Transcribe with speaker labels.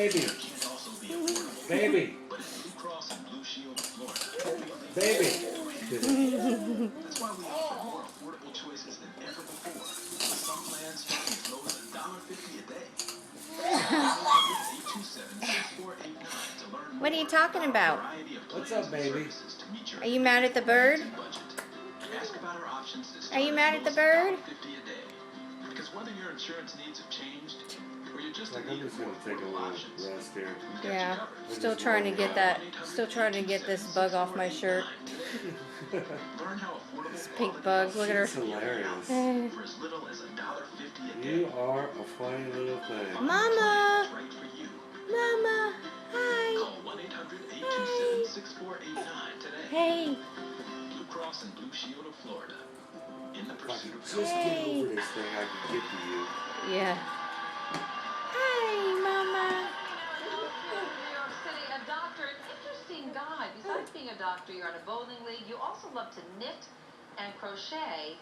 Speaker 1: Baby.
Speaker 2: can also be affordable.
Speaker 1: Baby.
Speaker 2: But at Blue Cross and Blue Shield of Florida,
Speaker 1: Baby.
Speaker 2: that's why we offer more affordable choices than ever before. Some plans start as low as $1.50 a day. 827-6489 to learn
Speaker 3: What are you
Speaker 2: more
Speaker 3: talking about?
Speaker 2: variety of
Speaker 1: What's
Speaker 2: plans
Speaker 1: up,
Speaker 2: and
Speaker 1: baby?
Speaker 2: services to meet your
Speaker 3: Are you mad at the bird?
Speaker 2: budget. Ask about our options that
Speaker 3: Are you
Speaker 2: start
Speaker 3: mad
Speaker 2: as
Speaker 3: at the
Speaker 2: low as
Speaker 3: bird?
Speaker 2: $1.50 a day. Because whether your insurance needs have changed or you're just
Speaker 1: Like,
Speaker 2: in
Speaker 1: I'm
Speaker 2: need of
Speaker 1: just
Speaker 2: more
Speaker 1: gonna take a
Speaker 2: affordable
Speaker 1: little
Speaker 2: options,
Speaker 1: rest here.
Speaker 2: we've got you
Speaker 3: Yeah.
Speaker 2: covered.
Speaker 3: Still trying to get that. Still trying to get this bug off my shirt.
Speaker 2: Learn how affordable
Speaker 3: This pink
Speaker 2: quality
Speaker 3: bug. Look at her.
Speaker 1: It's hilarious.
Speaker 2: for as little as $1.50 a day.
Speaker 1: You are a funny little thing.
Speaker 3: Mama.
Speaker 2: Right for you.
Speaker 3: Mama. Hi.
Speaker 2: Call 1-800-827-6489 today.
Speaker 3: Hey.
Speaker 2: Blue Cross and Blue Shield of Florida. In the
Speaker 1: If I
Speaker 2: pursuit
Speaker 1: could
Speaker 2: of
Speaker 1: just
Speaker 2: health.
Speaker 1: get over this thing, I could get to you.
Speaker 3: Yeah. Hi, Mama.
Speaker 4: New York City, a doctor, an interesting guy. Besides being a doctor, you're on a bowling league. You also love to knit and crochet.